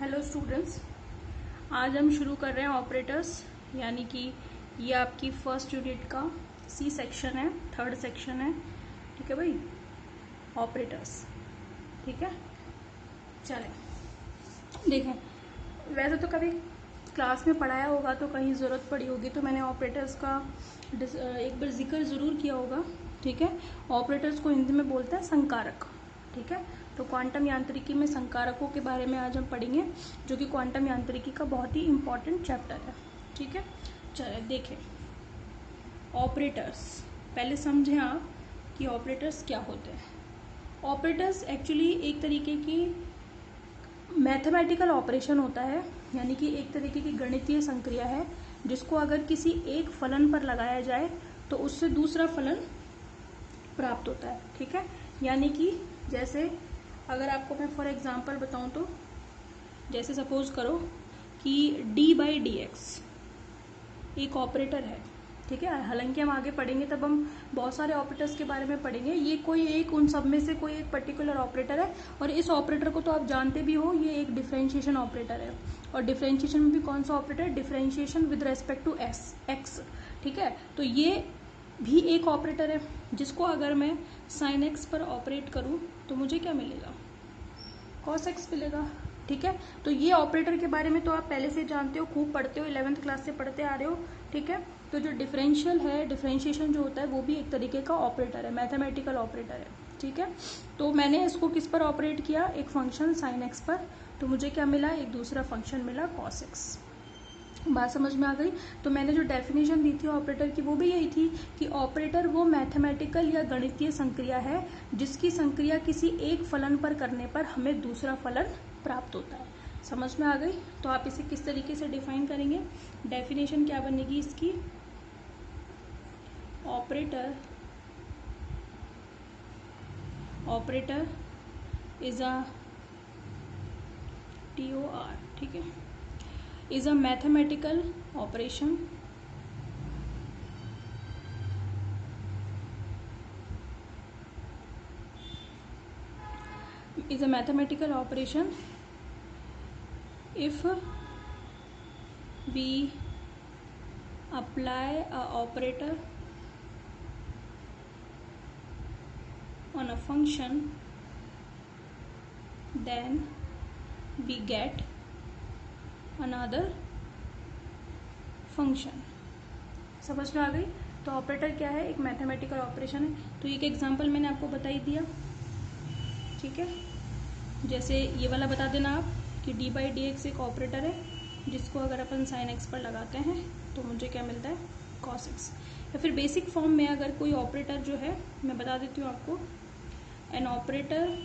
Hello students, आज हम शुरू कर रहे हैं ऑपरेटर्स, यानी कि ये आपकी फर्स्ट यूनिट का सी सेक्शन है, थर्ड सेक्शन है। ठीक है भाई, ऑपरेटर्स। ठीक है, चलें देखें। वैसे तो कभी क्लास में पढ़ाया होगा तो कहीं ज़रूरत पड़ी होगी तो मैंने ऑपरेटर्स का एक बार जिक्र ज़रूर किया होगा। ठीक है, ऑपरेटर्स को हिंदी में बोलते हैं संकारक। ठीक है, तो क्वांटम यांत्रिकी में संकारकों के बारे में आज हम पढ़ेंगे, जो कि क्वांटम यांत्रिकी का बहुत ही इम्पॉर्टेंट चैप्टर है। ठीक है, चलिए देखें ऑपरेटर्स। पहले समझें आप कि ऑपरेटर्स क्या होते हैं। ऑपरेटर्स एक्चुअली एक तरीके की मैथमेटिकल ऑपरेशन होता है, यानी कि एक तरीके की गणितीय संक्रिया है जिसको अगर किसी एक फलन पर लगाया जाए तो उससे दूसरा फलन प्राप्त होता है। ठीक है, यानी कि जैसे अगर आपको मैं फॉर एग्जांपल बताऊं तो जैसे सपोज करो कि d/dx एक ऑपरेटर है। ठीक है, हालांकि हम आगे पढ़ेंगे तब हम बहुत सारे ऑपरेटर्स के बारे में पढ़ेंगे। ये कोई एक उन सब में से कोई एक पर्टिकुलर ऑपरेटर है, और इस ऑपरेटर को तो आप जानते भी हो, ये एक डिफरेंशिएशन ऑपरेटर है। और डिफरेंशिएशन में भी कौन सा ऑपरेटर है? Differentiation with respect to x. ठीक है, तो ये भी एक ऑपरेटर है जिसको अगर मैं साइन एक्स पर ऑपरेट करूं तो मुझे क्या मिलेगा? कॉस एक्स मिलेगा। ठीक है, तो ये ऑपरेटर के बारे में तो आप पहले से जानते हो, खूब पढ़ते हो, 11th क्लास से पढ़ते आ रहे हो। ठीक है, तो जो डिफरेंशियल है, डिफरेंशिएशन जो होता है वो भी एक तरीके का ऑपरेटर है, मैथमेटिकल ऑपरेटर है। ठीक है, तो मैंने इसको किस पर ऑपरेट किया? एक फंक्शन साइन एक्स पर, तो मुझे क्या मिला? एक दूसरा फंक्शन मिला कॉस एक्स। बात समझ में आ गई? तो मैंने जो डेफिनेशन दी थी ऑपरेटर की वो भी यही थी कि ऑपरेटर वो मैथमेटिकल या गणितीय संक्रिया है जिसकी संक्रिया किसी एक फलन पर करने पर हमें दूसरा फलन प्राप्त होता है। समझ में आ गई? तो आप इसे किस तरीके से डिफाइन करेंगे? डेफिनेशन क्या बनेगी इसकी? ऑपरेटर इज अ TOR, ठीक है, is a mathematical operation if we apply a operator on a function then we get another function। समझ में आ गई? तो ऑपरेटर क्या है? एक मैथमेटिकल ऑपरेशन है। तो एक एग्जांपल मैंने आपको बता ही दिया। ठीक है, जैसे ये वाला बता देना आप कि d/dx एक ऑपरेटर है जिसको अगर अपन साइन एक्स पर लगाते हैं तो मुझे क्या मिलता है? Cos x. या फिर बेसिक फॉर्म में अगर कोई ऑपरेटर जो है, मैं बता देती हूँ आपको, an operator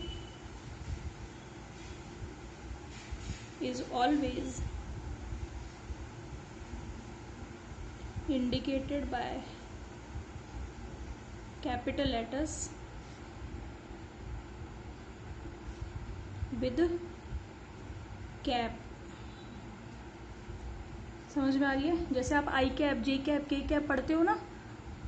is always indicated by capital letters with cap। समझ में आ रही है? जैसे आप आई कैप, जे कैप, के कैप पढ़ते हो ना,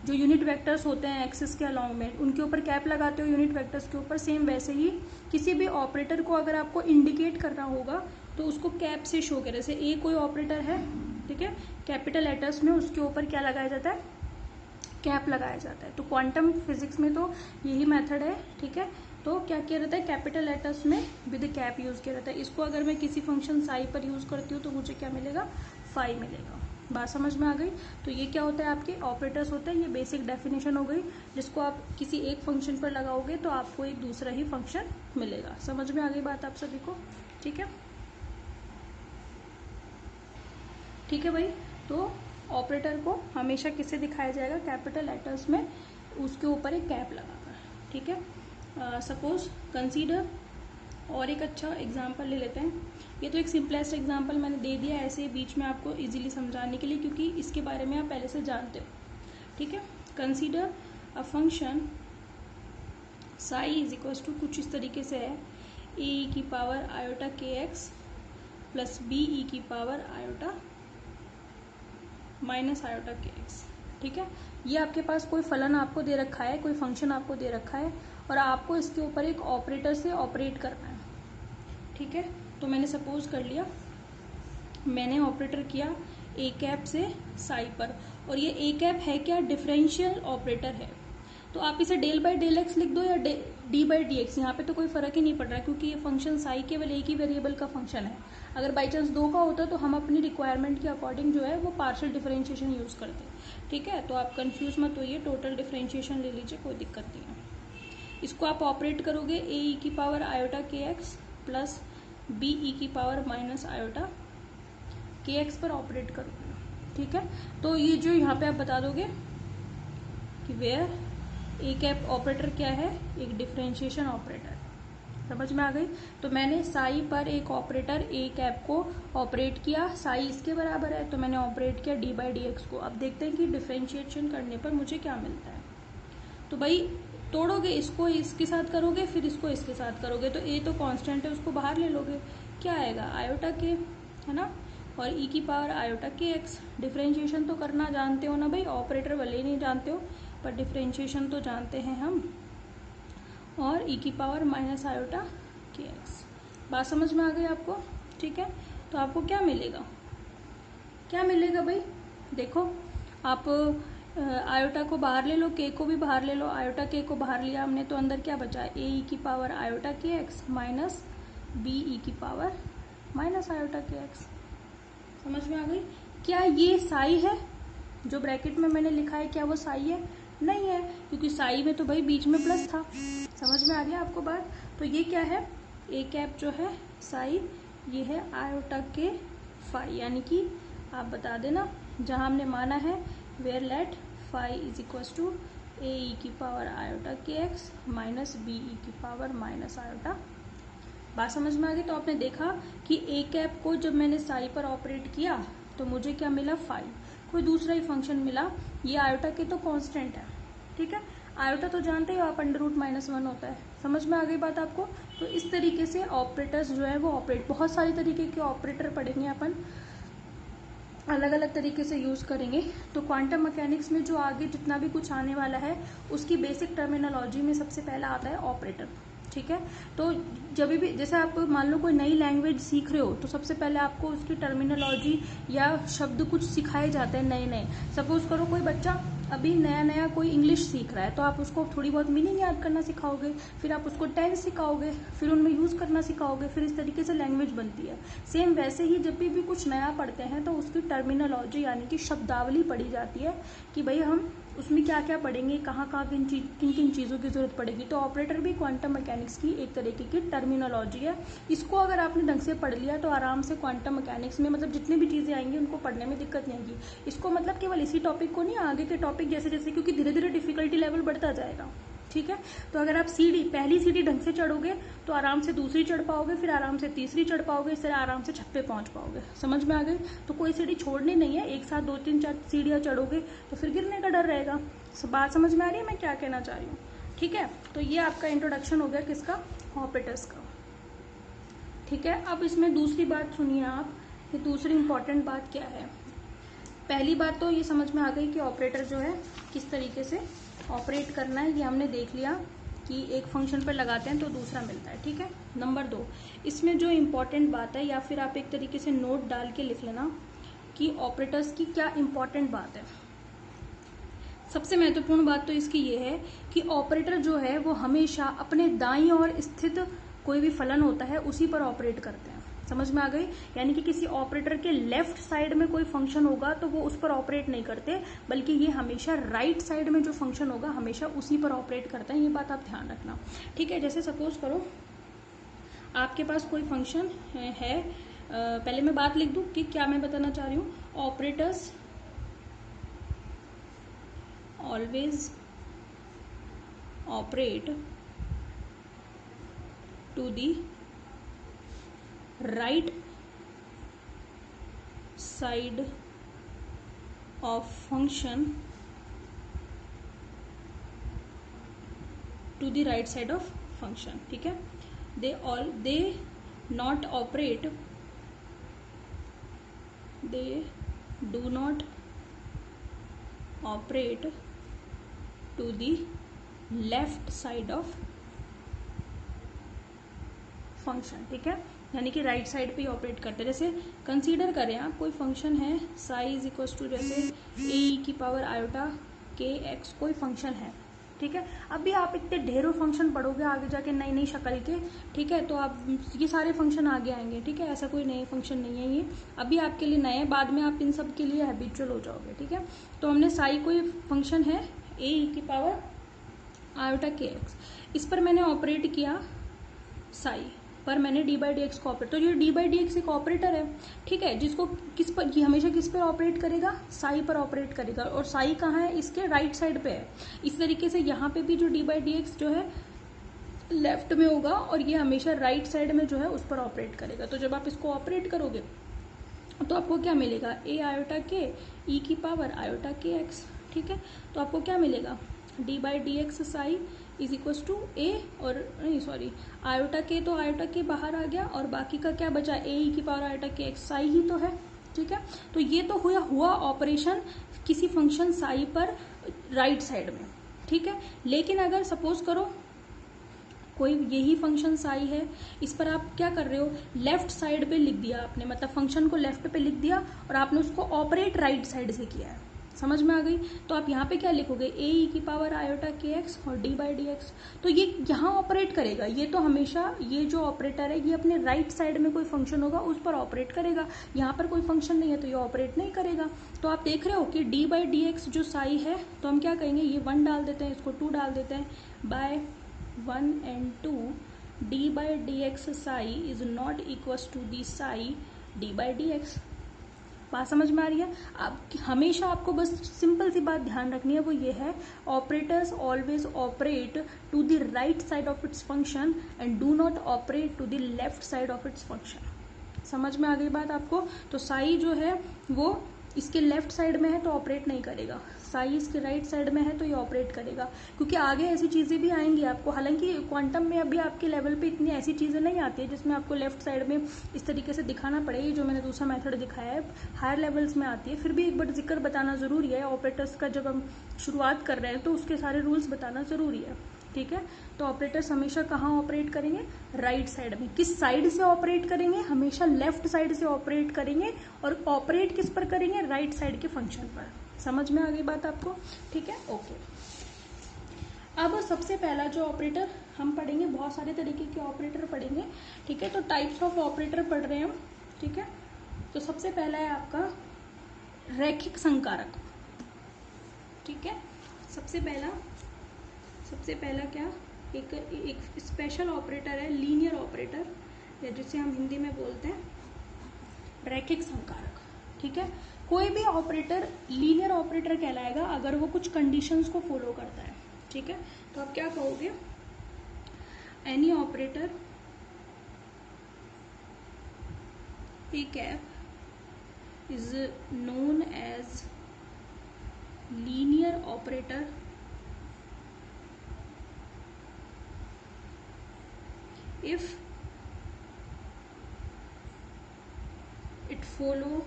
जो यूनिट वेक्टर्स होते हैं एक्सिस के अलॉन्ग में, उनके ऊपर कैप लगाते हो यूनिट वेक्टर्स के ऊपर। सेम वैसे ही किसी भी ऑपरेटर को अगर आपको इंडिकेट करना होगा तो उसको कैप से शो करें। जैसे ए कोई ऑपरेटर है, ठीक है, कैपिटल लेटर्स में, उसके ऊपर क्या लगाया जाता है? कैप लगाया जाता है। तो क्वांटम फिजिक्स में तो यही मेथड है। ठीक है, तो क्या किया जाता है? कैपिटल लेटर्स में विद कैप यूज किया जाता है। इसको अगर मैं किसी फंक्शन साई पर यूज करती हूँ तो मुझे क्या मिलेगा? फाई मिलेगा। बात समझ में आ गई? तो ये क्या होता है? आपके ऑपरेटर्स होते हैं। ये बेसिक डेफिनेशन हो गई, जिसको आप किसी एक फंक्शन पर लगाओगे तो आपको एक दूसरा ही फंक्शन मिलेगा। समझ में आ गई बात आप सभी को? ठीक है, ठीक है भाई। तो ऑपरेटर को हमेशा किससे दिखाया जाएगा? कैपिटल लेटर्स में, उसके ऊपर एक कैप लगाकर। ठीक है, सपोज कंसीडर, और एक अच्छा एग्जांपल ले लेते हैं। ये तो एक सिंपलेस्ट एग्जांपल मैंने दे दिया ऐसे बीच में आपको इजीली समझाने के लिए, क्योंकि इसके बारे में आप पहले से जानते हो। ठीक है, consider a function psi is equals to, कुछ इस तरीके से है, ए की पावर आयोटा के एक्स प्लस बी ई की पावर आयोटा माइनस आयोटा के एक्स। ठीक है, ये आपके पास कोई फलन आपको दे रखा है, कोई फंक्शन आपको दे रखा है, और आपको इसके ऊपर एक ऑपरेटर से ऑपरेट करना है। ठीक है। तो मैंने सपोज कर लिया, मैंने ऑपरेटर किया ए कैप से साई पर, और ये ए कैप है क्या, डिफरेंशियल ऑपरेटर है। तो आप इसे डेल बाई डेल एक्स लिख दो या डी बाई डी एक्स, यहाँ पे तो कोई फर्क ही नहीं पड़ रहा है, क्योंकि ये फंक्शन साई केवल एक ही वेरिएबल का फंक्शन है। अगर बाई चांस 2 का होता तो हम अपनी रिक्वायरमेंट के अकॉर्डिंग जो है वो पार्शियल डिफरेंशिएशन यूज करते, ठीक है। तो आप कंफ्यूज मत होइए, टोटल डिफरेंशिएशन ले लीजिए, कोई दिक्कत नहीं है। इसको आप ऑपरेट करोगे ए ई की पावर आयोटा के एक्स प्लस बी ई की पावर माइनस आयोटा के एक्स पर ऑपरेट करोगे, ठीक है। तो ये जो यहाँ पे आप बता दोगे कि वेयर ए कैप ऑपरेटर क्या है, एक डिफरेंशिएशन ऑपरेटर, समझ में आ गई। तो मैंने साई पर एक ऑपरेटर ए कैप को ऑपरेट किया, साई इसके बराबर है तो मैंने ऑपरेट किया डी बाई डी एक्स को। अब देखते हैं कि डिफरेंशिएशन करने पर मुझे क्या मिलता है। तो भाई तोड़ोगे, इसको इसके साथ करोगे, फिर इसको इसके साथ करोगे, तो ए तो कांस्टेंट है उसको बाहर ले लोगे, क्या आएगा आयोटा के, है ना, और ई की पावर आयोटा के एक्स। डिफरेंशिएशन तो करना जानते हो ना भाई, ऑपरेटर भले ही नहीं जानते हो पर डिफरेंशिएशन तो जानते हैं हम, और ई की पावर माइनस आयोटा के एक्स। बात समझ में आ गई आपको, ठीक है। तो आपको क्या मिलेगा, क्या मिलेगा भाई, देखो आप आयोटा को बाहर ले लो, के को भी बाहर ले लो, आयोटा के को बाहर लिया हमने तो अंदर क्या बचा, ए ई की पावर आयोटा के एक्स माइनस बी ई की पावर माइनस आयोटा के एक्स। समझ में आ गई। क्या ये साई है, जो ब्रैकेट में मैंने लिखा है क्या वो साई है, नहीं है, क्योंकि साई में तो भाई बीच में प्लस था। समझ में आ गया आपको बात। तो ये क्या है, ए कैप जो है साई, ये है आयोटा के फाई, यानी कि आप बता देना जहां हमने माना है where let phi is equals to A e की पावर आयोटा के एक्स माइनस बी ई की पावर माइनस आयोटा। बात समझ में आ गई। तो आपने देखा कि ए कैप को जब मैंने साई पर ऑपरेट किया तो मुझे क्या मिला, फाई, कोई दूसरा ही फंक्शन मिला। ये आयोटा के तो कांस्टेंट है, ठीक है। आयोटा तो जानते हो आप, अंडर रूट -1 होता है। समझ में आ गई बात आपको। तो इस तरीके से ऑपरेटर्स जो है वो ऑपरेट, बहुत सारी तरीके के ऑपरेटर पढ़ेंगे अपन, अलग अलग तरीके से यूज करेंगे। तो क्वांटम मैकेनिक्स में जो आगे जितना भी कुछ आने वाला है उसकी बेसिक टर्मिनोलॉजी में सबसे पहला आता है ऑपरेटर, ठीक है। तो जब भी जैसे आप मान लो कोई नई लैंग्वेज सीख रहे हो तो सबसे पहले आपको उसकी टर्मिनोलॉजी या शब्द कुछ सिखाए जाते हैं नए नए। सपोज करो कोई बच्चा अभी नया नया कोई इंग्लिश सीख रहा है तो आप उसको थोड़ी बहुत मीनिंग याद करना सिखाओगे, फिर आप उसको टेंस सिखाओगे, फिर उनमें यूज करना सिखाओगे, फिर इस तरीके से लैंग्वेज बनती है। सेम वैसे ही जब भी कुछ नया पढ़ते हैं तो उसकी टर्मिनोलॉजी यानी कि शब्दावली पढ़ी जाती है कि भाई हम उसमें क्या क्या पढ़ेंगे, कहाँ कहाँ किन किन चीज़ों की जरूरत पड़ेगी। तो ऑपरेटर भी क्वांटम मैकेनिक्स की एक तरीके की टर्मिनोलॉजी है। इसको अगर आपने ढंग से पढ़ लिया तो आराम से क्वांटम मैकेनिक्स में मतलब जितनी भी चीज़ें आएंगी उनको पढ़ने में दिक्कत नहीं आएगी। इसको मतलब केवल इसी टॉपिक को नहीं, आगे के टॉपिक जैसे जैसे, क्योंकि धीरे धीरे डिफिकल्टी लेवल बढ़ता जाएगा, ठीक है। तो अगर आप पहली सीढ़ी ढंग से चढ़ोगे तो आराम से दूसरी चढ़ पाओगे, फिर आराम से तीसरी चढ़ पाओगे, इस तरह आराम से 6 पे पहुंच पाओगे। समझ में आ गई। तो कोई सीढ़ी छोड़नी नहीं है, एक साथ 2 3 4 सीढ़ियां चढ़ोगे तो फिर गिरने का डर रहेगा। बात समझ में आ रही है मैं क्या कहना चाह रही हूँ, ठीक है। तो ये आपका इंट्रोडक्शन हो गया किसका, ऑपरेटर्स का, ठीक है। अब इसमें दूसरी बात सुनिए आप, कि दूसरी इंपॉर्टेंट बात क्या है। पहली बात तो ये समझ में आ गई कि ऑपरेटर जो है किस तरीके से ऑपरेट करना है, ये हमने देख लिया कि एक फंक्शन पर लगाते हैं तो दूसरा मिलता है, ठीक है। नंबर 2, इसमें जो इम्पोर्टेंट बात है, या फिर आप एक तरीके से नोट डाल के लिख लेना कि ऑपरेटर्स की क्या इम्पोर्टेंट बात है। सबसे महत्वपूर्ण बात तो इसकी ये है कि ऑपरेटर जो है वो हमेशा अपने दाईं ओर स्थित कोई भी फलन होता है उसी पर ऑपरेट करते हैं। समझ में आ गई। यानी कि किसी ऑपरेटर के लेफ्ट साइड में कोई फंक्शन होगा तो वो उस पर ऑपरेट नहीं करते, बल्कि ये हमेशा राइट साइड में जो फंक्शन होगा हमेशा उसी पर ऑपरेट करते हैं। ये बात आप ध्यान रखना, ठीक है। जैसे सपोज करो आपके पास कोई फंक्शन है, पहले मैं बात लिख दूं कि क्या मैं बताना चाह रही हूँ। Operators always operate to the right side of function, to the right side of function, ठीक है। they not operate, they do not operate to the left side of function, ठीक है। यानी कि राइट साइड पे ही ऑपरेट करते हैं। जैसे कंसीडर करें आप, कोई फंक्शन है साई इज इक्वल टू जैसे ए की पावर आयोटा के एक्स, कोई फंक्शन है, ठीक है। अभी आप इतने ढेरों फंक्शन पढ़ोगे आगे जाके नई नई शक्ल के, ठीक है, तो आप ये सारे फंक्शन आगे आएंगे, ठीक है। ऐसा कोई नए फंक्शन नहीं है ये, अभी आपके लिए नए, बाद में आप इन सब के लिए हैबिचुअल हो जाओगे, ठीक है। तो हमने साई कोई फंक्शन है ए की पावर आयोटा के एक्स, इस पर मैंने ऑपरेट किया साई पर, मैंने डी बाई डी एक्स को ऑपरेट, तो ये डी बाई डी एक्स एक ऑपरेटर है, ठीक है, जिसको किस पर, ये हमेशा किस पर ऑपरेट करेगा, साई पर ऑपरेट करेगा। और साई कहाँ है, इसके राइट साइड पे है। इस तरीके से यहाँ पे भी जो डी बाई डी एक्स जो है लेफ्ट में होगा और ये हमेशा राइट साइड में जो है उस पर ऑपरेट करेगा। तो जब आप इसको ऑपरेट करोगे तो आपको क्या मिलेगा, ए आयोटा के ई की पावर आयोटा के एक्स, ठीक है। तो आपको क्या मिलेगा, d by d x psi is equal to A, और नहीं सॉरी आयोटा के, तो आयोटा के बाहर आ गया और बाकी का क्या बचा, ए ई की पावर आयोटा के एक्स, साई ही तो है, ठीक है। तो ये तो हुआ ऑपरेशन किसी फंक्शन साई पर राइट साइड में, ठीक है। लेकिन अगर सपोज करो कोई यही फंक्शन साई है, इस पर आप क्या कर रहे हो, लेफ्ट साइड पे लिख दिया आपने, मतलब फंक्शन को लेफ्ट पे लिख दिया और आपने उसको ऑपरेट राइट साइड से किया है, समझ में आ गई। तो आप यहाँ पे क्या लिखोगे, ए ई की पावर आयोटा के एक्स और डी बाई डी एक्स, तो ये यहाँ ऑपरेट करेगा। ये तो हमेशा ये जो ऑपरेटर है ये अपने राइट साइड में कोई फंक्शन होगा उस पर ऑपरेट करेगा, यहाँ पर कोई फंक्शन नहीं है तो ये ऑपरेट नहीं करेगा। तो आप देख रहे हो कि डी बाई डी एक्स जो साई है, तो हम क्या कहेंगे, ये 1 डाल देते हैं, इसको 2 डाल देते हैं, bye 1 and 2 d by dx psi is not equals to the psi d by dx। बात समझ में आ रही है। अब हमेशा आपको बस सिंपल सी बात ध्यान रखनी है, वो ये है, operators always operate to the right side of its function and do not operate to the left side of its function. समझ में आ गई बात आपको। तो साई जो है वो इसके लेफ्ट साइड में है तो ऑपरेट नहीं करेगा, साई इसके राइट साइड में है तो ये ऑपरेट करेगा, क्योंकि आगे ऐसी चीजें भी आएंगी आपको। हालांकि क्वांटम में अभी आपके लेवल पे इतनी ऐसी चीजें नहीं आती है जिसमें आपको लेफ्ट साइड में इस तरीके से दिखाना पड़े, ये जो मैंने दूसरा मेथड दिखाया है हायर लेवल्स में आती है। फिर भी एक बार जिक्र बताना जरूरी है, ऑपरेटर्स का जब हम शुरुआत कर रहे हैं तो उसके सारे रूल्स बताना जरूरी है, ठीक है। तो ऑपरेटर्स हमेशा कहाँ ऑपरेट करेंगे, राइट साइड में। किस साइड से ऑपरेट करेंगे, हमेशा लेफ्ट साइड से ऑपरेट करेंगे, और ऑपरेट किस पर करेंगे, राइट साइड के फंक्शन पर। समझ में आ गई बात आपको, ठीक है, ओके। अब सबसे पहला जो ऑपरेटर हम पढ़ेंगे, बहुत सारे तरीके के ऑपरेटर पढ़ेंगे, ठीक है। तो टाइप्स ऑफ ऑपरेटर पढ़ रहे हैं हम, ठीक है। तो सबसे पहला है आपका रैखिक संकारक, ठीक है। सबसे पहला क्या, एक स्पेशल ऑपरेटर है, लीनियर ऑपरेटर, या जिसे हम हिंदी में बोलते हैं रैखिक संकारक, ठीक है। कोई भी ऑपरेटर लीनियर ऑपरेटर कहलाएगा अगर वो कुछ कंडीशंस को फॉलो करता है, ठीक है। तो आप क्या कहोगे, any operator A cap is known as linear operator if it follow,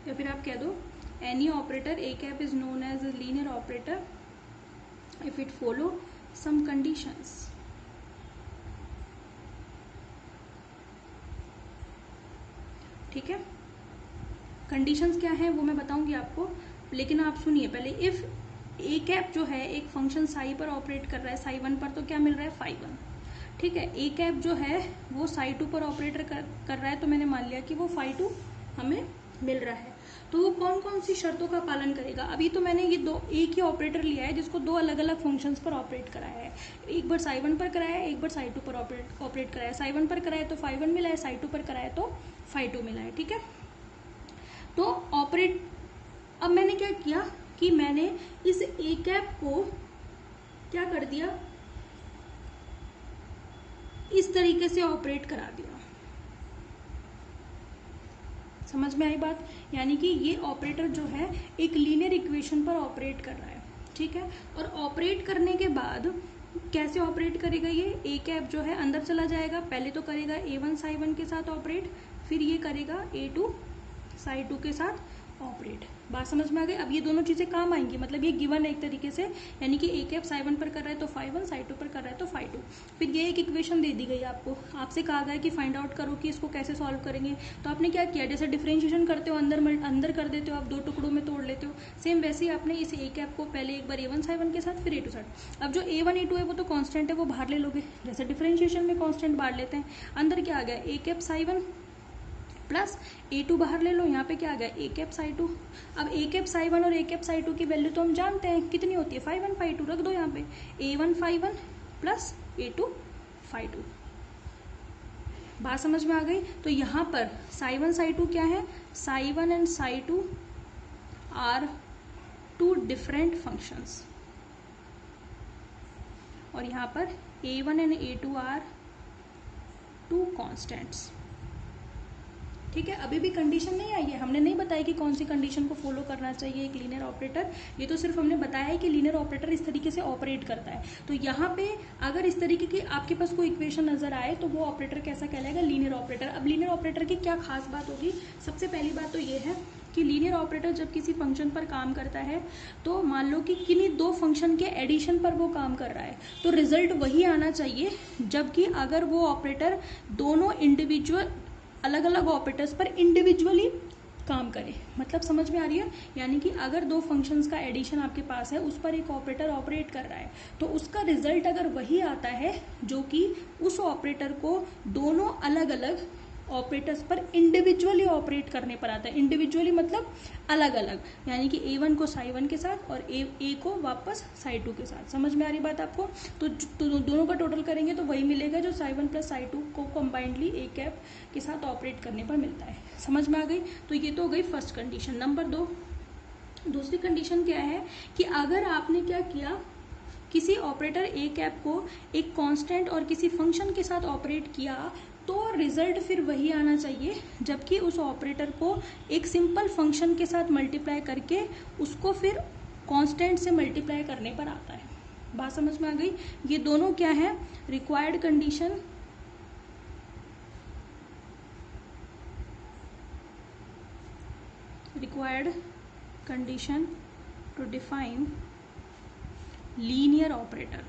या फिर आप कह दो any operator A cap is known as a linear operator if it follow some conditions, ठीक है। कंडीशंस क्या है वो मैं बताऊंगी आपको, लेकिन आप सुनिए पहले। इफ ए कैप जो है एक फंक्शन साई पर ऑपरेट कर रहा है, साई 1 पर, तो क्या मिल रहा है, फाई 1, ठीक है। ए कैप जो है वो साई 2 पर ऑपरेटर कर रहा है, तो मैंने मान लिया कि वो फाई 2 हमें मिल रहा है। तो वो कौन कौन सी शर्तों का पालन करेगा, अभी तो मैंने ये एक ही ऑपरेटर लिया है जिसको 2 अलग अलग फंक्शंस पर ऑपरेट कराया है। एक बार साई 1 पर कराया है, एक बार साई 2 पर ऑपरेट कराया है। साई 1 पर कराया तो फाई 1 मिला है, साई 2 पर कराया तो फाई 2 मिला है, ठीक है। तो ऑपरेट, अब मैंने क्या किया कि मैंने इस ए कैप को क्या कर दिया, इस तरीके से ऑपरेट करा दिया। समझ में आई बात, यानी कि ये ऑपरेटर जो है एक लीनियर इक्वेशन पर ऑपरेट कर रहा है, ठीक है। और ऑपरेट करने के बाद कैसे ऑपरेट करेगा, ये ए कैप जो है अंदर चला जाएगा, पहले तो करेगा A1 साई 1 के साथ ऑपरेट, फिर ये करेगा A2 साई 2 के साथ ऑपरेट। बात समझ में आ गई। अब ये दोनों चीजें काम आएंगी, मतलब ये गिवन है एक तरीके से, यानी कि ए कैप साई 1 पर कर रहा है तो फाई 1, साई 2 पर कर रहा है तो फाई 2। फिर ये एक इक्वेशन दे दी गई आपको, आपसे कहा गया कि फाइंड आउट करो कि इसको कैसे सॉल्व करेंगे। तो आपने क्या किया, जैसे डिफरेंशिएशन करते हो अंदर कर देते हो, आप 2 टुकड़ों में तोड़ लेते हो, सेम वैसे ही आपने इस ए कैप को पहले एक बार A1 साई 1 के साथ, फिर A2 साइड। अब जो A1 A2 है वो तो कांस्टेंट है, वो बाहर ले लोगे, जैसे डिफरेंशिएशन में कांस्टेंट बाहर लेते हैं। अंदर क्या आ गया, A cap Sai 1 plus A2 बाहर ले लो, यहाँ पे क्या आ गया, ए कैप साई 2। अब ए कैप साई 1 और ए कैप साई 2 की वैल्यू तो हम जानते हैं कितनी होती है, फाई 1 फाई 2, रख दो यहाँ पे, A1 phi 1 plus A2 phi 2। बात समझ में आ गई। तो यहाँ पर साई 1 साई 2 क्या है, psi 1 and psi 2 are two different functions, और यहाँ पर A1 and A2 are to constants. ठीक है, अभी भी कंडीशन नहीं आई है, हमने नहीं बताया कि कौन सी कंडीशन को फॉलो करना चाहिए एक लीनियर ऑपरेटर, ये तो सिर्फ हमने बताया है कि लीनियर ऑपरेटर इस तरीके से ऑपरेट करता है। तो यहाँ पे अगर इस तरीके की आपके पास कोई इक्वेशन नजर आए तो वो ऑपरेटर कैसा कहलाएगा, लीनियर ऑपरेटर। अब लीनियर ऑपरेटर की क्या खास बात होगी, सबसे पहली बात तो ये है कि लीनियर ऑपरेटर जब किसी फंक्शन पर काम करता है तो मान लो कि किन्हीं 2 फंक्शन के एडिशन पर वो काम कर रहा है, तो रिजल्ट वही आना चाहिए, जबकि अगर वो ऑपरेटर दोनों इंडिविजुअल अलग अलग ऑपरेटर्स पर इंडिविजुअली काम करे। मतलब समझ में आ रही है, यानी कि अगर 2 फंक्शंस का एडिशन आपके पास है, उस पर एक ऑपरेटर ऑपरेट कर रहा है, तो उसका रिजल्ट अगर वही आता है जो कि उस ऑपरेटर को दोनों अलग अलग ऑपरेटर्स पर इंडिविजुअली ऑपरेट करने पर आता है। इंडिविजुअली मतलब अलग अलग, यानी कि A1 को साई 1 के साथ और ए को वापस साई 2 के साथ। समझ में आ रही बात आपको। तो दोनों का टोटल करेंगे तो वही मिलेगा जो साई 1 प्लस साई 2 को कंबाइंडली ए कैप के साथ ऑपरेट करने पर मिलता है। समझ में आ गई। तो ये तो हो गई फर्स्ट कंडीशन। नंबर 2, दूसरी कंडीशन क्या है कि अगर आपने क्या किया, किसी ऑपरेटर ए कैप को एक कांस्टेंट और किसी फंक्शन के साथ ऑपरेट किया, तो रिजल्ट फिर वही आना चाहिए, जबकि उस ऑपरेटर को एक सिंपल फंक्शन के साथ मल्टीप्लाई करके उसको फिर कांस्टेंट से मल्टीप्लाई करने पर आता है। बात समझ में आ गई। ये दोनों क्या है, required condition to define linear operator,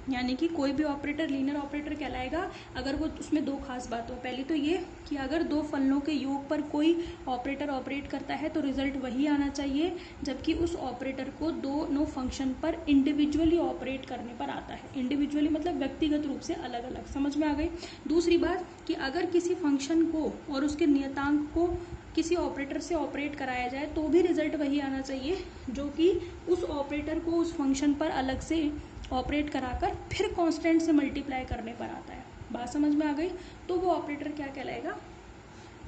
यानी कि कोई भी ऑपरेटर लीनियर ऑपरेटर कहलाएगा अगर वो उसमें 2 खास बात हो। पहली तो ये कि अगर 2 फलनों के योग पर कोई ऑपरेटर ऑपरेट करता है तो रिजल्ट वही आना चाहिए, जबकि उस ऑपरेटर को दोनों फंक्शन पर इंडिविजुअली ऑपरेट करने पर आता है। इंडिविजुअली मतलब व्यक्तिगत रूप से अलग अलग। समझ में आ गई। दूसरी बात कि अगर किसी फंक्शन को और उसके नियतांक को किसी ऑपरेटर से ऑपरेट कराया जाए तो भी रिजल्ट वही आना चाहिए, जो कि उस ऑपरेटर को उस फंक्शन पर अलग से ऑपरेट कराकर फिर कांस्टेंट से मल्टीप्लाई करने पर आता है। बात समझ में आ गई। तो वो ऑपरेटर क्या कहलाएगा,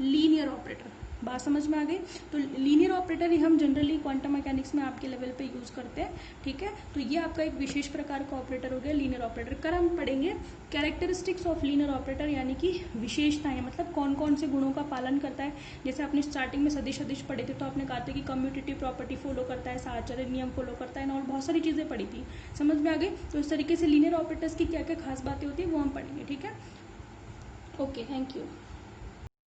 लीनियर ऑपरेटर। बात समझ में आ गई। तो लीनियर ऑपरेटर ही हम जनरली क्वांटम मैकेनिक्स में आपके लेवल पे यूज करते हैं। ठीक है, तो ये आपका एक विशेष प्रकार का ऑपरेटर हो गया लीनियर ऑपरेटर। कर हम पढ़ेंगे कैरेक्टरिस्टिक्स ऑफ लीनियर ऑपरेटर, यानी कि विशेषताएं, मतलब कौन कौन से गुणों का पालन करता है। जैसे आपने स्टार्टिंग में सदिश सदिश पढ़े थे तो आपने कहा था कि कम्यूटेटिव प्रॉपर्टी फॉलो करता है, साहचर्य नियम फॉलो करता है, और बहुत सारी चीजें पढ़ी थी। समझ में आ गई। तो इस तरीके से लीनियर ऑपरेटर्स की क्या क्या खास बातें होती है वो हम पढ़ेंगे। ठीक है, ओके, थैंक यू।